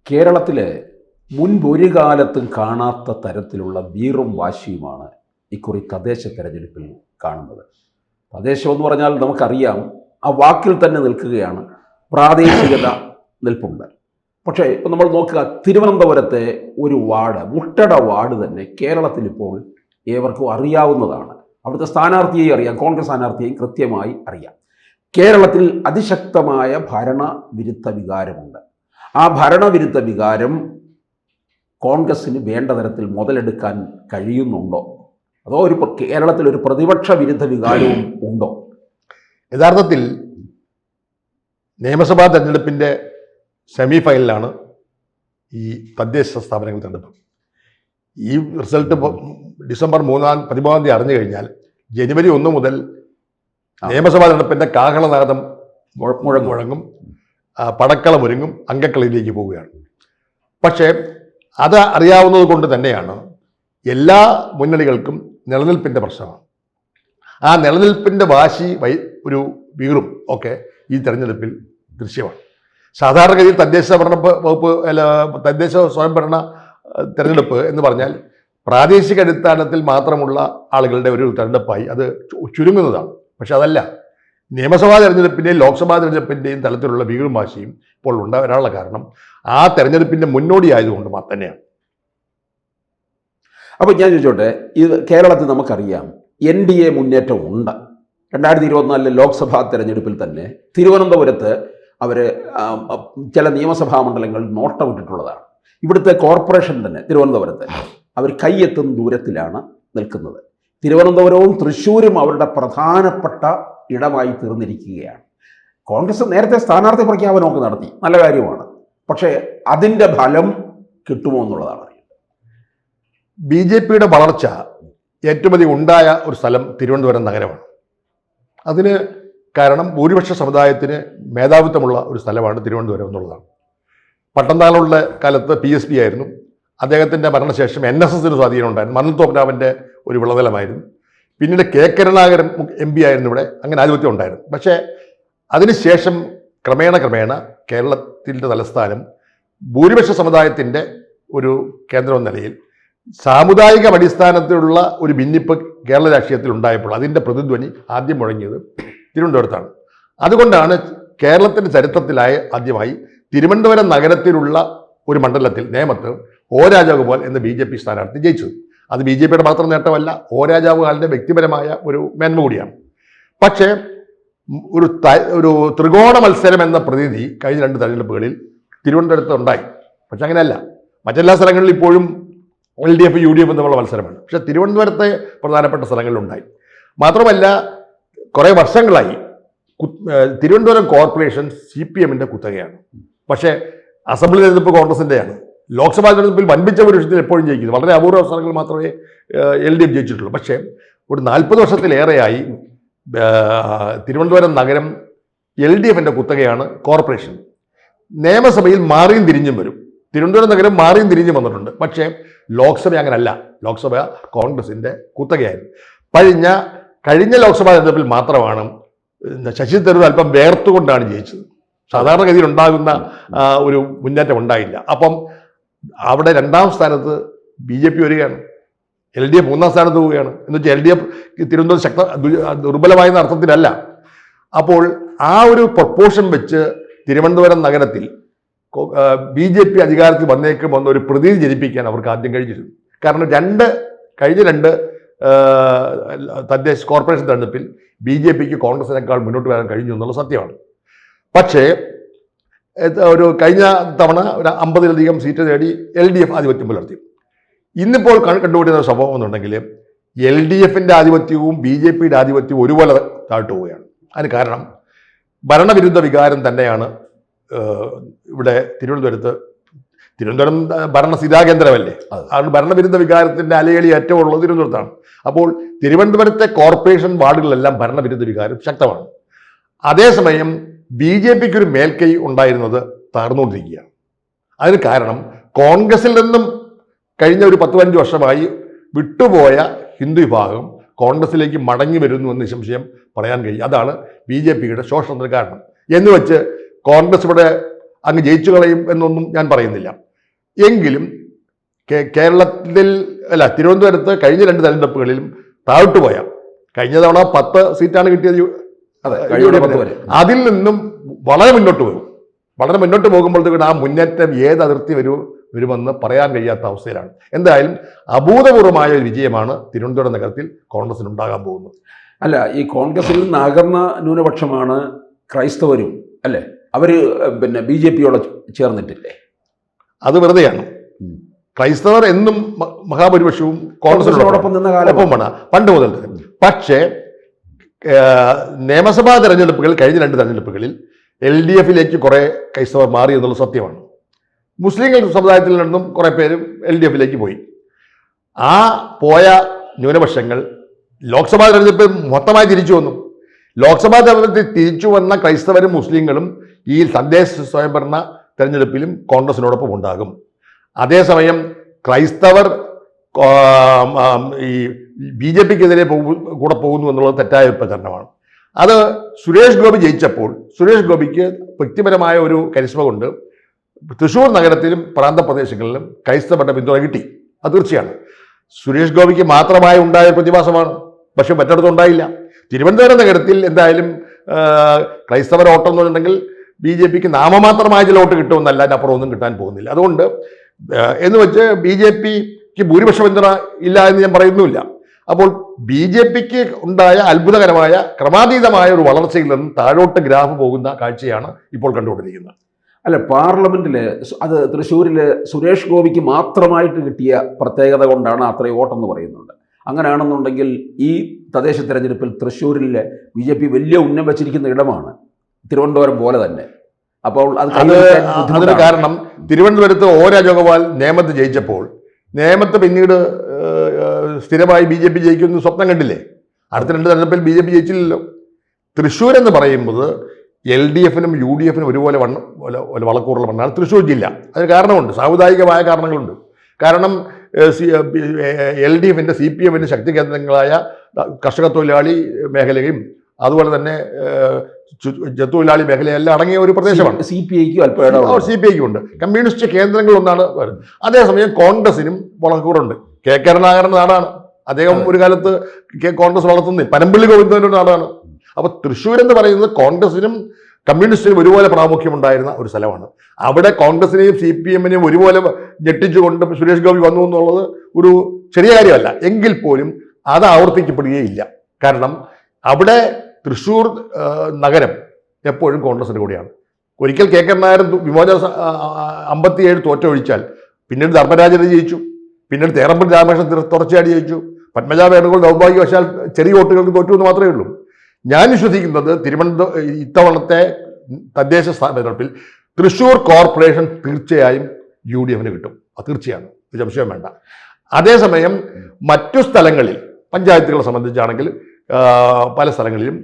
കേരളത്തിലെ മുൻപൊരു കാലത്തും കാണാത്ത തരത്തിലുള്ള വീറും വാശിയുമാണ് ഇക്കുറി തദ്ദേശ തെരഞ്ഞെടുപ്പിൽ കാണുന്നത്. തദ്ദേശം എന്ന് പറഞ്ഞാൽ നമുക്കറിയാം, ആ വാക്കിൽ തന്നെ നിൽക്കുകയാണ്, പ്രാദേശികത നിൽപ്പുണ്ട്. പക്ഷേ ഇപ്പം നമ്മൾ നോക്കുക, തിരുവനന്തപുരത്തെ ഒരു വാർഡ്, മുട്ടട വാർഡ് തന്നെ കേരളത്തിൽ ഇപ്പോൾ ഏവർക്കും അറിയാവുന്നതാണ്. അവിടുത്തെ സ്ഥാനാർത്ഥിയെ അറിയാം, കോൺഗ്രസ് സ്ഥാനാർത്ഥിയെയും കൃത്യമായി അറിയാം. കേരളത്തിൽ അതിശക്തമായ ഭരണവിരുദ്ധ വികാരമുണ്ട്. ആ ഭരണവിരുദ്ധ വികാരം കോൺഗ്രസ്സിന് വേണ്ട തരത്തിൽ മുതലെടുക്കാൻ കഴിയുന്നുണ്ടോ, അതോ കേരളത്തിൽ ഒരു പ്രതിപക്ഷ വിരുദ്ധ വികാരവും ഉണ്ടോ? യഥാർത്ഥത്തിൽ നിയമസഭാ തെരഞ്ഞെടുപ്പിൻ്റെ സെമി ഫൈനലാണ് ഈ തദ്ദേശ സ്ഥാപനങ്ങൾ തെരഞ്ഞെടുപ്പ്. ഈ റിസൾട്ട് ഡിസംബർ 13 തീയതി അറിഞ്ഞു കഴിഞ്ഞാൽ ജനുവരി 1 മുതൽ നിയമസഭാ തെരഞ്ഞെടുപ്പിൻ്റെ കാഹളനാദം മുഴങ്ങും, പടക്കളമൊരുങ്ങും, അങ്കക്കളിയിലേക്ക് പോവുകയാണ്. പക്ഷേ അത് അറിയാവുന്നത് കൊണ്ട് തന്നെയാണ് എല്ലാ മുന്നണികൾക്കും നിലനിൽപ്പിൻ്റെ പ്രശ്നമാണ്. ആ നിലനിൽപ്പിൻ്റെ വാശി ഒരു വീറും ഒക്കെ ഈ തെരഞ്ഞെടുപ്പിൽ ദൃശ്യമാണ്. സാധാരണഗതിയിൽ തദ്ദേശ വകുപ്പ് തദ്ദേശ സ്വയംഭരണ തെരഞ്ഞെടുപ്പ് എന്ന് പറഞ്ഞാൽ പ്രാദേശിക അടിസ്ഥാനത്തിൽ മാത്രമുള്ള ആളുകളുടെ ഒരു തെരഞ്ഞെടുപ്പായി അത് ചുരുങ്ങുന്നതാണ്. പക്ഷെ അതല്ല, നിയമസഭാ തെരഞ്ഞെടുപ്പിൻ്റെയും ലോക്സഭാ തെരഞ്ഞെടുപ്പിൻ്റെയും തലത്തിലുള്ള വീറും വാശിയും ഇപ്പോൾ ഉണ്ടാകാനുള്ള കാരണം ആ തെരഞ്ഞെടുപ്പിൻ്റെ മുന്നോടിയായതുകൊണ്ട് തന്നെയാണ്. അപ്പോൾ ഞാൻ ചോദിച്ചോട്ടെ, ഇത് കേരളത്തിൽ നമുക്കറിയാം NDA മുന്നേറ്റം ഉണ്ട്. 2024 ലോക്സഭാ തെരഞ്ഞെടുപ്പിൽ തന്നെ തിരുവനന്തപുരത്ത് അവർ ചില നിയമസഭാ മണ്ഡലങ്ങളിൽ നോട്ടമിട്ടിട്ടുള്ളതാണ്. ഇവിടുത്തെ കോർപ്പറേഷൻ തന്നെ തിരുവനന്തപുരത്ത് അവർ കൈയെത്തുന്ന ദൂരത്തിലാണ് നിൽക്കുന്നത്. തിരുവനന്തപുരവും തൃശ്ശൂരും അവരുടെ പ്രധാനപ്പെട്ട ഇടമായി തീർന്നിരിക്കുകയാണ്. കോൺഗ്രസ് നേരത്തെ സ്ഥാനാർത്ഥി പ്രഖ്യാപനമൊക്കെ നടത്തി, നല്ല കാര്യമാണ്. പക്ഷേ അതിൻ്റെ ഫലം കിട്ടുമോ എന്നുള്ളതാണ് അറിയുന്നത്. BJPയുടെ വളർച്ച ഏറ്റവും അധികം ഉണ്ടായ ഒരു സ്ഥലം തിരുവനന്തപുരം നഗരമാണ്. അതിന് കാരണം ഭൂരിപക്ഷ സമുദായത്തിന് മേധാവിത്വമുള്ള ഒരു സ്ഥലമാണ് തിരുവനന്തപുരം എന്നുള്ളതാണ്. പട്ടംതാളുടെ കാലത്ത് PSP ആയിരുന്നു. അദ്ദേഹത്തിൻ്റെ മരണശേഷം NSSന് സ്വാധീനം ഉണ്ടായിരുന്നു. മന്നത്തോപരാമൻ്റെ ഒരു വിളനിലമായിരുന്നു. പിന്നീട് K. കരുണാകരൻ MP ആയിരുന്നു ഇവിടെ. അങ്ങനെ ആധിപത്യം ഉണ്ടായിരുന്നു. പക്ഷേ അതിനുശേഷം ക്രമേണ കേരളത്തിൻ്റെ തലസ്ഥാനം ഭൂരിപക്ഷ സമുദായത്തിൻ്റെ ഒരു കേന്ദ്രം എന്ന നിലയിൽ സാമുദായിക അടിസ്ഥാനത്തിലുള്ള ഒരു ഭിന്നിപ്പ് കേരള രാഷ്ട്രീയത്തിൽ ഉണ്ടായപ്പോൾ അതിൻ്റെ പ്രതിധ്വനി ആദ്യം മുഴങ്ങിയത് തിരുവനന്തപുരത്താണ്. അതുകൊണ്ടാണ് കേരളത്തിൻ്റെ ആദ്യമായി തിരുവനന്തപുരം നഗരത്തിലുള്ള ഒരു മണ്ഡലത്തിൽ നേമത്ത് O. രാജഗോപാൽ എന്ന BJP സ്ഥാനാർത്ഥി ജയിച്ചത്. അത് BJPയുടെ മാത്രം നേട്ടമല്ല, O. രാജഗോപാലിൻ്റെ വ്യക്തിപരമായ ഒരു മേന്മ കൂടിയാണ്. പക്ഷേ ഒരു ത്രികോണ മത്സരം എന്ന പ്രതീതി കഴിഞ്ഞ 2 തെരഞ്ഞെടുപ്പുകളിൽ തിരുവനന്തപുരത്ത് ഉണ്ടായി. പക്ഷെ അങ്ങനെയല്ല, മറ്റെല്ലാ സ്ഥലങ്ങളിലും ഇപ്പോഴും LDF UDF എന്നുള്ള മത്സരമാണ്. പക്ഷെ തിരുവനന്തപുരത്തെ പ്രധാനപ്പെട്ട സ്ഥലങ്ങളിലുണ്ടായി. മാത്രമല്ല, കുറേ വർഷങ്ങളായി തിരുവനന്തപുരം കോർപ്പറേഷൻ CPMൻ്റെ കുത്തകയാണ്. പക്ഷേ അസംബ്ലി തെരഞ്ഞെടുപ്പ് കോൺഗ്രസിൻ്റെയാണ്. ലോക്സഭാ തെരഞ്ഞെടുപ്പിൽ വൻപിച്ച ഭൂരിപക്ഷത്തിൽ എപ്പോഴും ജയിക്കുന്നത്. വളരെ അപൂർവ അവസരങ്ങൾ മാത്രമേ LDF ജയിച്ചിട്ടുള്ളൂ. പക്ഷേ ഒരു 40 വർഷത്തിലേറെയായി തിരുവനന്തപുരം നഗരം LDFൻ്റെ കുത്തകയാണ് കോർപ്പറേഷൻ. നിയമസഭയിൽ മാറിയും തിരിഞ്ഞും വരും. തിരുവനന്തപുരം നഗരം മാറിയും തിരിഞ്ഞും വന്നിട്ടുണ്ട്. പക്ഷേ ലോക്സഭ അങ്ങനല്ല. ലോക്സഭ കോൺഗ്രസിൻ്റെ കുത്തകയായിരുന്നു. കഴിഞ്ഞ ലോക്സഭാ തെരഞ്ഞെടുപ്പിൽ മാത്രമാണ് ശശി തരൂർ അല്പം വേർത്തുകൊണ്ടാണ് ജയിച്ചത്. സാധാരണഗതിയിൽ ഉണ്ടാകുന്ന ഒരു മുന്നേറ്റം ഉണ്ടായില്ല. അപ്പം അവിടെ 2ാം സ്ഥാനത്ത് BJP വരികയാണ്, LDF 3ാം സ്ഥാനത്ത് പോവുകയാണ്. എന്ന് വെച്ചാൽ LDF തിരുവനന്തപുരം ദുർബലമായെന്ന അർത്ഥത്തിലല്ല. അപ്പോൾ ആ ഒരു പ്രൊപ്പോർഷൻ വെച്ച് തിരുവനന്തപുരം നഗരത്തിൽ BJP അധികാരത്തിൽ വന്നേക്കുമെന്ന ഒരു പ്രതീതി ജനിപ്പിക്കാൻ അവർക്ക് ആദ്യം കഴിഞ്ഞിരുന്നു. കാരണം കഴിഞ്ഞ 2 തദ്ദേശ കോർപ്പറേഷൻ തെരഞ്ഞെടുപ്പിൽ BJPക്ക് കോൺഗ്രസിനേക്കാൾ മുന്നോട്ട് വരാൻ കഴിഞ്ഞു എന്നുള്ള സത്യമാണ്. പക്ഷേ കഴിഞ്ഞ തവണ ഒരു 50-ലധികം സീറ്റ് നേടി LDF ആധിപത്യം പുലർത്തി. ഇന്നിപ്പോൾ കണ്ടുപിടിക്കുന്ന ഒരു സംഭവം എന്നുണ്ടെങ്കിൽ LDFൻ്റെ ആധിപത്യവും BJPയുടെ ആധിപത്യവും ഒരുപോലെ താഴ്ത്തു പോവുകയാണ്. അതിന് കാരണം ഭരണവിരുദ്ധ വികാരം തന്നെയാണ്. ഇവിടെ തിരുവനന്തപുരം ഭരണ സ്ഥിരാകേന്ദ്രമല്ലേ, അത് ഭരണവിരുദ്ധ വികാരത്തിൻ്റെ അലയളി ഏറ്റവും ഉള്ളത് തിരുവനന്തപുരത്താണ്. അപ്പോൾ തിരുവനന്തപുരത്തെ കോർപ്പറേഷൻ വാർഡുകളിലെല്ലാം ഭരണവിരുദ്ധ വികാരം ശക്തമാണ്. അതേസമയം BJPക്ക് ഒരു മേൽക്കൈ ഉണ്ടായിരുന്നത് തകർന്നുകൊണ്ടിരിക്കുകയാണ്. അതിന് കാരണം കോൺഗ്രസിൽ നിന്നും കഴിഞ്ഞ ഒരു 10-15 വർഷമായി വിട്ടുപോയ ഹിന്ദു വിഭാഗം കോൺഗ്രസിലേക്ക് മടങ്ങി വരുന്നു എന്ന് നിസ്സംശയം പറയാൻ കഴിയും. അതാണ് BJPയുടെ ശോഷണത്തിന് കാരണം. എന്ന് വെച്ച് കോൺഗ്രസ് ഇവിടെ അങ്ങ് ജയിച്ചു കളയും എന്നൊന്നും ഞാൻ പറയുന്നില്ല. എങ്കിലും കേരളത്തിൽ തിരുവനന്തപുരത്ത് കഴിഞ്ഞ 2 തെരഞ്ഞെടുപ്പുകളിലും താഴോട്ട് പോയ, കഴിഞ്ഞ തവണ 10 സീറ്റാണ് കിട്ടിയത്, അതിൽ നിന്നും വളരെ മുന്നോട്ട് പോകും. വളരെ മുന്നോട്ട് പോകുമ്പോഴത്തേക്കും ആ മുന്നേറ്റം ഏത് അതിർത്തി വരുമെന്ന് പറയാൻ കഴിയാത്ത അവസ്ഥയിലാണ്. എന്തായാലും അഭൂതപൂർവമായ ഒരു വിജയമാണ് തിരുവനന്തപുരം നഗരത്തിൽ കോൺഗ്രസിന് ഉണ്ടാകാൻ പോകുന്നത്. അല്ല, ഈ കോൺഗ്രസിൽ നിന്ന് അകന്ന ന്യൂനപക്ഷമാണ് ക്രൈസ്തവരും അല്ലേ? അവര് പിന്നെ BJP-യോട് ചേർന്നിട്ടില്ലേ? അത് വെറുതെയാണ്. ക്രൈസ്തവർ എന്നും മഹാഭൂരിപക്ഷവും കോൺഗ്രസിനോടൊപ്പം നിന്ന കാലമാണ് പണ്ട് മുതൽ. പക്ഷേ നിയമസഭാ തെരഞ്ഞെടുപ്പുകൾ, കഴിഞ്ഞ 2 തെരഞ്ഞെടുപ്പുകളിൽ LDF-ലേക്ക് കുറെ ക്രൈസ്തവർ മാറി എന്നുള്ള സത്യമാണ്. മുസ്ലിം സമുദായത്തിൽ നിന്നും കുറെ പേരും LDF-ലേക്ക് പോയി. ആ പോയ ന്യൂനപക്ഷങ്ങൾ ലോക്സഭാ തെരഞ്ഞെടുപ്പിൽ മൊത്തമായി തിരിച്ചു വന്നു. ലോക്സഭാ തെരഞ്ഞെടുപ്പിൽ തിരിച്ചു വന്ന ക്രൈസ്തവരും മുസ്ലിങ്ങളും ഈ തദ്ദേശ സ്വയംഭരണ തെരഞ്ഞെടുപ്പിലും കോൺഗ്രസിനോടൊപ്പം ഉണ്ടാകും. അതേസമയം ക്രൈസ്തവർ ഈ BJP-ക്കെതിരെ കൂടെ പോകുന്നു എന്നുള്ളത് തെറ്റായ പ്രചരണമാണ്. അത് സുരേഷ് ഗോപി ജയിച്ചപ്പോൾ സുരേഷ് ഗോപിക്ക് വ്യക്തിപരമായ ഒരു കരിസ്മ കൊണ്ട് തൃശ്ശൂർ നഗരത്തിലും പ്രാന്തപ്രദേശങ്ങളിലും ക്രൈസ്തവരുടെ പിന്തുണ കിട്ടി. അത് തീർച്ചയാണ്. സുരേഷ് ഗോപിക്ക് മാത്രമായി ഉണ്ടായ പ്രതിഭാസമാണ്, പക്ഷെ മറ്റിടത്തും ഉണ്ടായില്ല. തിരുവനന്തപുരം നഗരത്തിൽ എന്തായാലും ക്രൈസ്തവർ വോട്ട് എന്നുണ്ടെങ്കിൽ BJP-ക്ക് നാമമാത്രമായ ചില വോട്ട് കിട്ടുമെന്നല്ല, അതിനപ്പുറം ഒന്നും കിട്ടാൻ പോകുന്നില്ല. അതുകൊണ്ട് എന്ന് വെച്ച് BJP-ക്ക് ഭൂരിപക്ഷ പിന്തുണ ഇല്ല എന്ന് ഞാൻ പറയുന്നുമില്ല. അപ്പോൾ BJP-ക്ക് ഉണ്ടായ അത്ഭുതകരമായ ക്രമാതീതമായ ഒരു വളർച്ചയിൽ നിന്ന് താഴോട്ട് ഗ്രാഫ് പോകുന്ന കാഴ്ചയാണ് ഇപ്പോൾ കണ്ടുകൊണ്ടിരിക്കുന്നത്. അല്ല, പാർലമെന്റില് അത് തൃശ്ശൂരില് സുരേഷ് ഗോപിക്ക് മാത്രമായിട്ട് കിട്ടിയ പ്രത്യേകത കൊണ്ടാണ് അത്രയും വോട്ടെന്ന് പറയുന്നുണ്ട്. അങ്ങനെയാണെന്നുണ്ടെങ്കിൽ ഈ തദ്ദേശ തെരഞ്ഞെടുപ്പിൽ തൃശ്ശൂരിലെ BJP വലിയ ഉന്നം വച്ചിരിക്കുന്ന ഇടമാണ്, തിരുവനന്തപുരം പോലെ തന്നെ. അപ്പോൾ അതിന് കാരണം തിരുവനന്തപുരത്ത് O. രാജഗോപാൽ നേമത്ത് ജയിച്ചപ്പോൾ നേമത്ത് പിന്നീട് സ്ഥിരമായി BJP ജയിക്കുമെന്ന് സ്വപ്നം കണ്ടില്ലേ? അടുത്ത 2 തെരഞ്ഞെടുപ്പിൽ BJP ജയിച്ചില്ലല്ലോ. തൃശ്ശൂർ എന്ന് പറയുമ്പോൾ LDF-നും UDF-നും ഒരുപോലെ വളക്കൂറുള്ള മണ്ണാണ് തൃശ്ശൂർ ജില്ല. അതിന് കാരണമുണ്ട്, സാമുദായികമായ കാരണങ്ങളുണ്ട്. കാരണം LDF-ന്റെ CPM-ന്റെ ശക്തി കേന്ദ്രങ്ങളായ കർഷക തൊഴിലാളി മേഖലയും അതുപോലെ തന്നെ തൊഴിലാളി മേഖലയെല്ലാം അടങ്ങിയ ഒരു പ്രദേശമാണ്. CPI-ക്കും ഉണ്ട്. കമ്മ്യൂണിസ്റ്റ് കേന്ദ്രങ്ങളൊന്നാണ്. അതേസമയം കോൺഗ്രസിനും വളക്കൂറുണ്ട്. K. കരുണാകരൻ്റെ നാടാണ്. അദ്ദേഹം ഒരു കാലത്ത് കോൺഗ്രസ് വളർത്തുന്നത് പനമ്പള്ളി ഗോവിന്ദൻ്റെ നാടാണ്. അപ്പൊ തൃശ്ശൂർ എന്ന് പറയുന്നത് കോൺഗ്രസിനും കമ്മ്യൂണിസ്റ്റിനും ഒരുപോലെ പ്രാമുഖ്യമുണ്ടായിരുന്ന ഒരു സ്ഥലമാണ്. അവിടെ കോൺഗ്രസിനെയും CPM-നെയും ഒരുപോലെ ഞെട്ടിച്ചുകൊണ്ട് സുരേഷ് ഗോപി വന്നു എന്നുള്ളത് ഒരു ചെറിയ കാര്യമല്ല. എങ്കിൽ പോലും അത് ആവർത്തിക്കപ്പെടുകയില്ല. കാരണം അവിടെ തൃശ്ശൂർ നഗരം എപ്പോഴും കോൺഗ്രസിന്റെ കൂടെയാണ്. ഒരിക്കൽ K. കരുണാകരൻ വിമോചന 57 തോറ്റൊഴിച്ചാൽ പിന്നീട് ധർമ്മരാജന് ജയിച്ചു, പിന്നീട് തേറമ്പൻ രാമകൃഷ്ണൻ തുടർച്ചയായി ജയിച്ചു, പത്മജ വേണുഗോപാൽ ദൗർഭാഗ്യവശാൽ ചെറിയ വോട്ടുകൾക്ക് തോറ്റു എന്ന് മാത്രമേ ഉള്ളൂ. ഞാൻ വിശ്വസിക്കുന്നത് ഇത്തവണത്തെ തദ്ദേശ തെരഞ്ഞെടുപ്പിൽ തൃശ്ശൂർ കോർപ്പറേഷൻ തീർച്ചയായും UDF-ന് കിട്ടും. അത് തീർച്ചയാണ്, ഒരു സംശയം വേണ്ട. അതേസമയം മറ്റു സ്ഥലങ്ങളിൽ പഞ്ചായത്തുകളെ സംബന്ധിച്ചാണെങ്കിൽ പല സ്ഥലങ്ങളിലും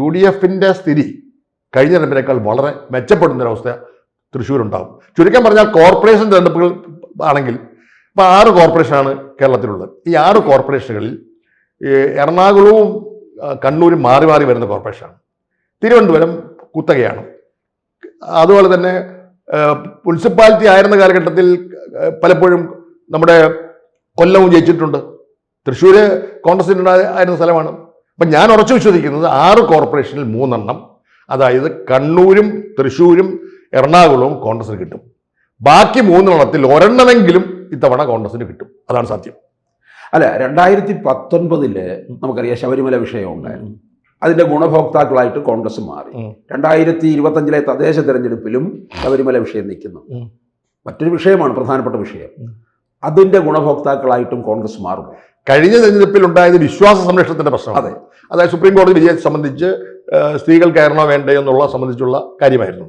UDF-ന്റെ സ്ഥിതി കഴിഞ്ഞ തെരഞ്ഞെടുപ്പിനേക്കാൾ വളരെ മെച്ചപ്പെടുന്നൊരവസ്ഥ തൃശ്ശൂരുണ്ടാകും. ചുരുക്കം പറഞ്ഞാൽ കോർപ്പറേഷൻ തെരഞ്ഞെടുപ്പുകൾ ആണെങ്കിൽ ഇപ്പോൾ 6 കോർപ്പറേഷനാണ് കേരളത്തിലുള്ളത്. ഈ 6 കോർപ്പറേഷനുകളിൽ എറണാകുളവും കണ്ണൂരും മാറി മാറി വരുന്ന കോർപ്പറേഷനാണ്. തിരുവനന്തപുരം കുത്തകയാണ്. അതുപോലെ തന്നെ മുനിസിപ്പാലിറ്റി ആയിരുന്ന കാലഘട്ടത്തിൽ പലപ്പോഴും നമ്മുടെ കൊല്ലവും ജയിച്ചിട്ടുണ്ട്. തൃശ്ശൂർ കോൺഗ്രസിന് ആയിരുന്ന സ്ഥലമാണ്. അപ്പം ഞാൻ ഉറച്ചു വിശ്വസിക്കുന്നത് 6 കോർപ്പറേഷനിൽ 3 എണ്ണം, അതായത് കണ്ണൂരും തൃശ്ശൂരും എറണാകുളവും കോൺഗ്രസിന് കിട്ടും. ബാക്കി 3 എണ്ണത്തിൽ ഒരെണ്ണമെങ്കിലും ഇത്തവണ കോൺഗ്രസിന് കിട്ടും. അതാണ് സത്യം. അല്ല, 2019 നമുക്കറിയാം ശബരിമല വിഷയം ഉണ്ടായിരുന്നു. അതിന്റെ ഗുണഭോക്താക്കളായിട്ട് കോൺഗ്രസ് മാറി. 2025 തദ്ദേശ തെരഞ്ഞെടുപ്പിലും ശബരിമല വിഷയം നിൽക്കുന്നു. മറ്റൊരു വിഷയമാണ് പ്രധാനപ്പെട്ട വിഷയം. അതിന്റെ ഗുണഭോക്താക്കളായിട്ടും കോൺഗ്രസ് മാറും. കഴിഞ്ഞ തെരഞ്ഞെടുപ്പിൽ ഉണ്ടായത് വിശ്വാസ സംരക്ഷണത്തിന്റെ പ്രശ്നം. അതായത് സുപ്രീം കോടതി വിജയത്തെ സംബന്ധിച്ച് സ്ത്രീകൾ കയറണോ വേണ്ടേ എന്നുള്ള സംബന്ധിച്ചുള്ള കാര്യമായിരുന്നു.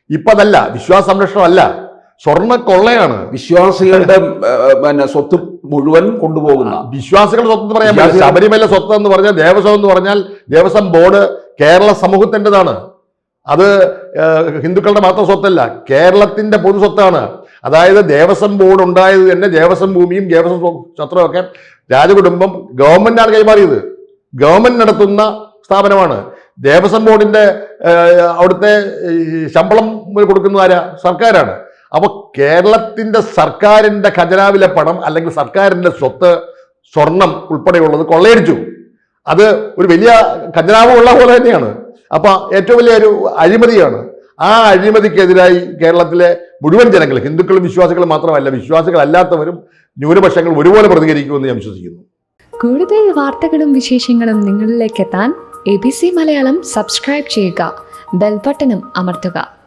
ഇപ്പം അതല്ല, വിശ്വാസ സംരക്ഷണമല്ല, സ്വർണ്ണ കൊള്ളയാണ്. വിശ്വാസികളുടെ സ്വത്ത് മുഴുവൻ കൊണ്ടുപോകുന്ന വിശ്വാസികളുടെ സ്വത്ത് എന്ന് പറയാൻ പറ്റില്ല. ശബരിമല സ്വത്ത് എന്ന് പറഞ്ഞാൽ ദേവസ്വം എന്ന് പറഞ്ഞാൽ ദേവസ്വം ബോർഡ് കേരള സമൂഹത്തിൻ്റെതാണ്. അത് ഹിന്ദുക്കളുടെ മാത്രം സ്വത്തല്ല, കേരളത്തിന്റെ പൊതു സ്വത്താണ്. അതായത് ദേവസ്വം ബോർഡ് ഉണ്ടായത് തന്നെ ദേവസ്വം ഭൂമിയും ദേവസ്വം ക്ഷേത്രമൊക്കെ രാജകുടുംബം ഗവൺമെന്റാണ് കൈമാറിയത്. ഗവൺമെന്റ് നടത്തുന്ന സ്ഥാപനമാണ്. ദേവസ്വം ബോർഡിന്റെ അവിടുത്തെ ശമ്പളം കൊടുക്കുന്ന ആരാ? സർക്കാരാണ്. അപ്പൊ കേരളത്തിന്റെ സർക്കാരിന്റെ ഖജനാവിലെ പണം അല്ലെങ്കിൽ സർക്കാരിന്റെ സ്വത്ത്, സ്വർണം ഉൾപ്പെടെയുള്ളത് കൊള്ളയടിച്ചു. അത് ഒരു വലിയ ഖജനാവ് ഉള്ള പോലെ തന്നെയാണ്. അപ്പൊ ഏറ്റവും വലിയ ഒരു അഴിമതിയാണ്. ആ അഴിമതിക്കെതിരായി കേരളത്തിലെ മുഴുവൻ ജനങ്ങൾ, ഹിന്ദുക്കളും വിശ്വാസികളും മാത്രമല്ല, വിശ്വാസികളല്ലാത്തവരും ന്യൂനപക്ഷങ്ങൾ ഒരുപോലെ പ്രതികരിക്കുമെന്ന് ഞാൻ വിശ്വസിക്കുന്നു. കൂടുതൽ വാർത്തകളും വിശേഷങ്ങളും നിങ്ങളിലേക്ക് എത്താൻ ABC മലയാളം സബ്സ്ക്രൈബ് ചെയ്യുക, ബെൽ ബട്ടണും അമർത്തുക.